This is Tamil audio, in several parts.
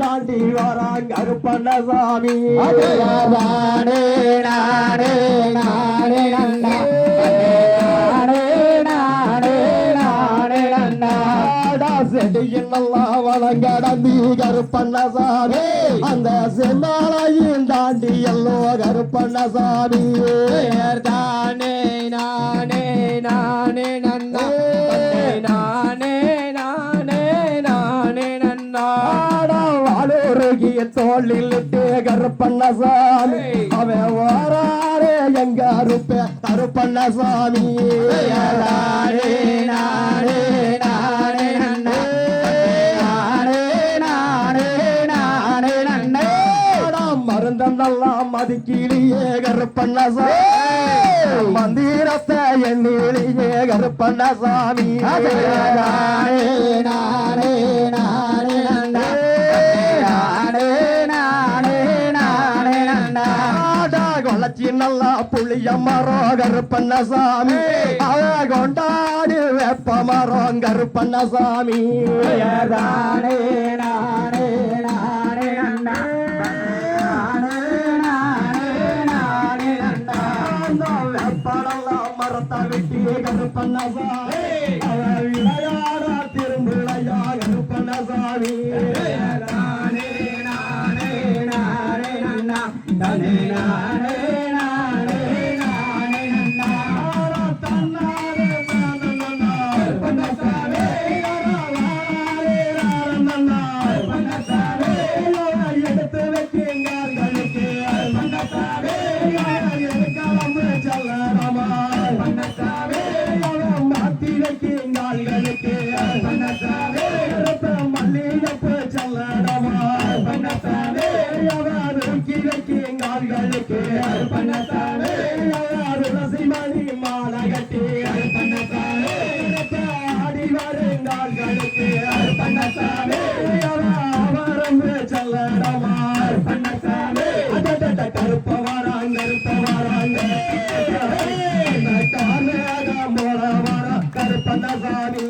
தாண்டி வராங்க கருப்பண்ணசாமி செடியில் நல்லா வளங்கடந்தி கருப்பண்ணசாமி அந்த சென்னாலையும் தாண்டி எல்லோ கருப்பண்ணசாமி தானே நானே நானே நன்னா நானே நானே நானே நன்னா வாழூருகிய தோளில் கருப்பண்ணசாமி அவன் வாராரே எங்க அருப்ப கருப்பண்ணசாமி நானே நானே நானே நன்னா மருந்தெல்லாம் மதிக்கிலேயே கருப்பண்ணசாமி மந்திரத்தை எண்ணிலேயே கருப்பண்ணசாமி நானே நானே நானே நானே நானே நானே கொளச்சி நல்லா புளிய மரம் கருப்பண்ணசாமி அவ கொண்டாடி வெப்ப மரம் கருப்பண்ணசாமி நானே நானே நானே மரத்தை வெட்டி கருப்பண்ணசாமி விளையாடா திரும்பிளையா கருப்பண்ணசாமி நானே நானே நானே நன்னா நானே நானே நானே நானே நன்னா தன்னாரே நன்னா கருப்பண்ணசாமி நன்னா கருப்பண்ணசாமி எடுத்து வைக்கீங்களுக்கு கருப்பண்ணசாமி கிளம்பு செல்லராமா மல்லிகப்பு செல்லடமா கிழக்கிங்களுக்கு ரசிமணி மாலை கட்டி ஆடி வருங்கால்களுக்கு வரம்பு செல்லடமா கருப்ப வராங்க கருப்பண்ணசாமி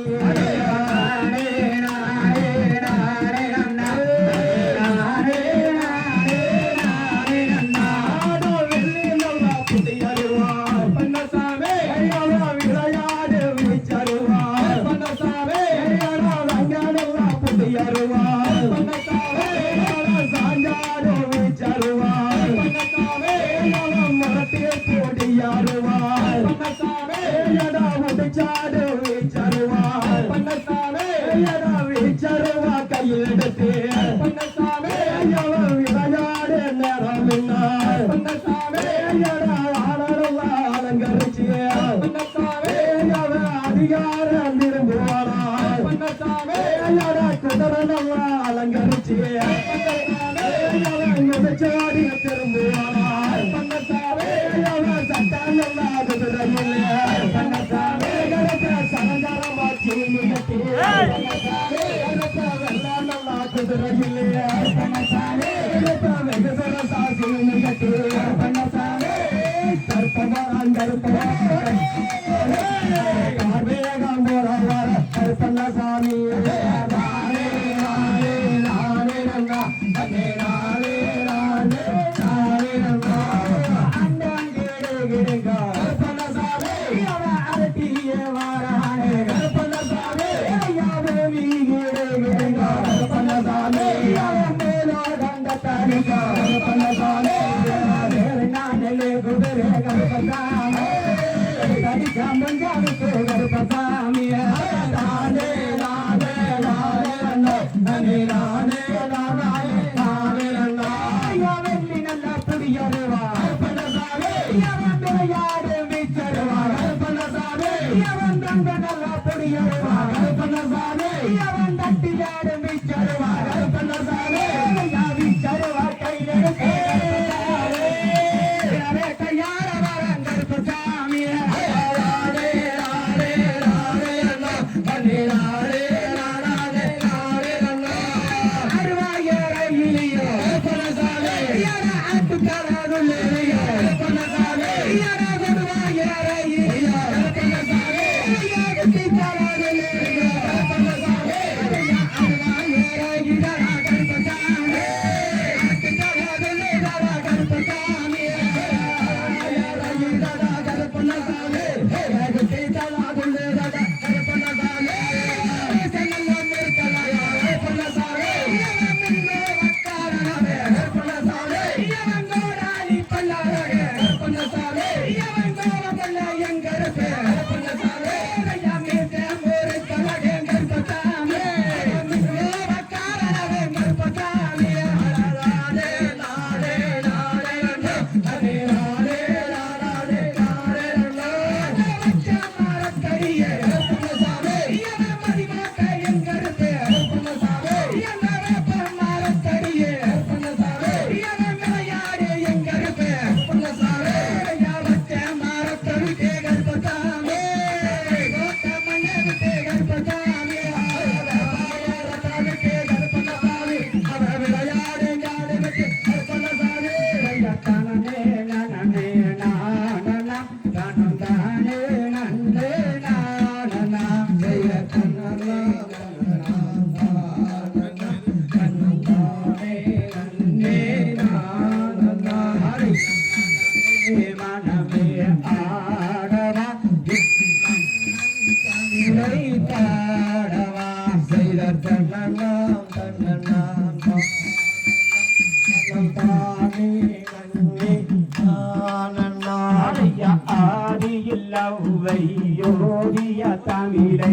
அதிகாரம் விரும்புவாரா அலங்கரிச்சு திரும்புவாரா சட்டம் சலங்காரமாச்சி குதிரையிலே கருப்பண்ணசாமி வெகு சிறசாசி நிகழ்ச்சி கருப்பண்ணசாமி கருப்பமான் கருப்பமான் கார்வேகம் போறவர் கருப்பண்ணசாமி நானே நானே நானே நன்னா நானே நானே நானே நானே நன்னா அண்ணன் கேடு கிடுங்க கருப்பண்ணசாமி அவன் அரட்டியே வாரானே கருப்பண்ணசாமி யாவே வீகிடு கிடுங்க கருப்பண்ணசாமி அவன் மேலோ தண்டத்தானிக்க கருப்பண்ணசாமி நானே குதிரை கருப்பசாமி தடிச்சாம்பஞ்சாவுக்கு கருப்பசாமி நானே நானே நானே நானே நானே நானே நானே நானே வெள்ளி நல்ல புதியருவா கருப்பண்ணசாமி அவன் விளையாடு வீச்சருவா கருப்பண்ணசாமி அவன் தங்க நல்ல புதியருவா கருப்பண்ணசாமி அவன் தட்டியாடு வீச்சருவா கருப்பண்ணசாமி வீச்சருவா கையில யோகிய தமிழை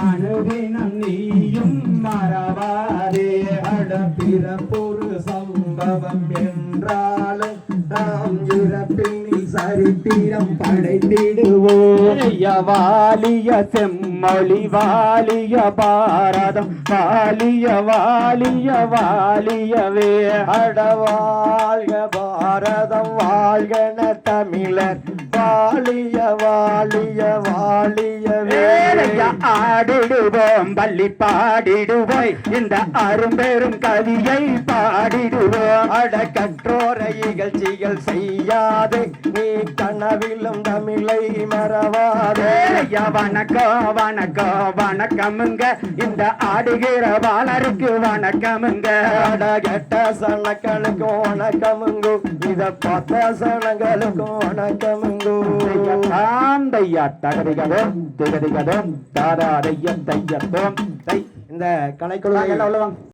அணுதினம் நீயும் மறவாதே அடப்பிற பொரு சம்பவம் என்றாலும் நாம் இறப்பினில் சரித்திரம் படைத்திடுவோம் வாலிய செம்மொழி வாலிய பாரதம் வாலிய வாலிய வாலியவே அடவாழ்க பாரதம் வாழ்கன தமிழர் வாலிய வாலிய வாலியவே ஆடிடுவோம் பள்ளி பாடிடுவோய் இந்த அரும்பெரும் கவியை பாடிடுவோம் அட கற்றோரை இகழ்ச்சிகள் செய்யாது நீ கனவிலும் தமிழை மறவாதே வணக்கம் வணக்கம் வணக்கமுங்க இந்த ஆடுகிற வாழருக்கு வணக்கமுங்க அட கெட்ட சனக்களுக்கும் வணக்கமுங்க இத பார்த்த சனங்களுக்கும் வணக்கமுங்க தையா தகதிகதும் திகதிகதும் தாரா தையம் தையத்தோம் இந்த கலைக்குள்ள உள்ளவங்க